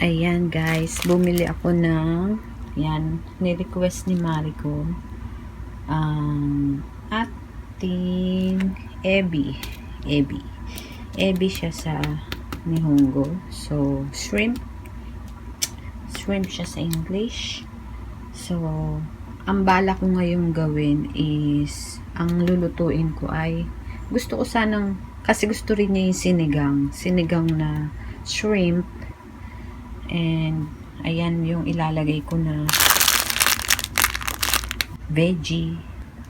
Ayan guys, bumili ako ng, yan, ni-request ni Mariko ang ating ebi siya sa Nihongo. So shrimp siya sa English. So ang bala ko ngayong gawin is, ang lulutuin ko ay, gusto ko sanang, kasi gusto rin niya yung sinigang na shrimp. And ayan yung ilalagay ko na veggie.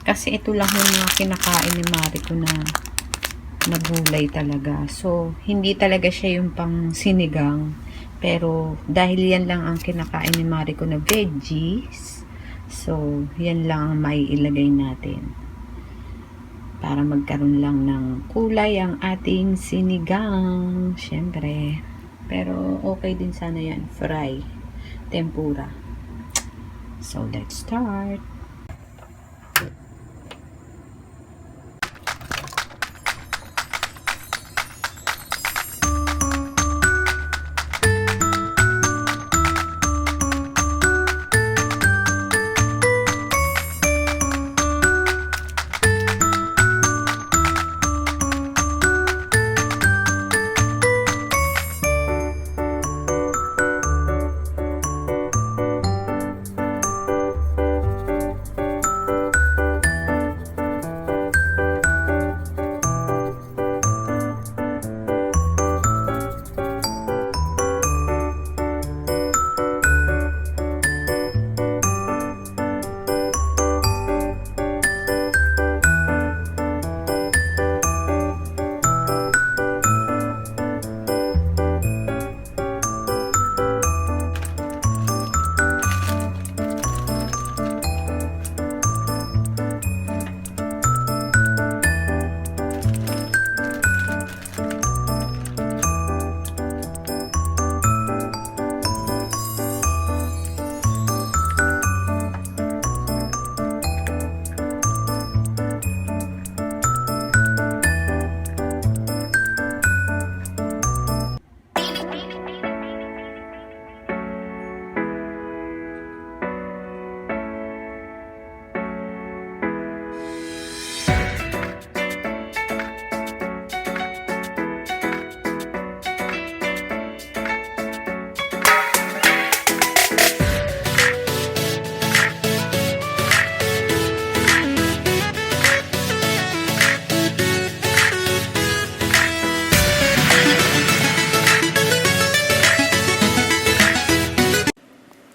Kasi ito lang yung mga kinakain ni Mariko na gulay talaga. So, hindi talaga siya yung pang sinigang. Pero, dahil yan lang ang kinakain ni Mariko na veggies, so, yan lang ang may ilagay natin. Para magkaroon lang ng kulay ang ating sinigang. Syempre. Pero, okay din sana yan. Fry. Tempura. So, let's start.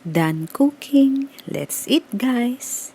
Done cooking. Let's eat, guys.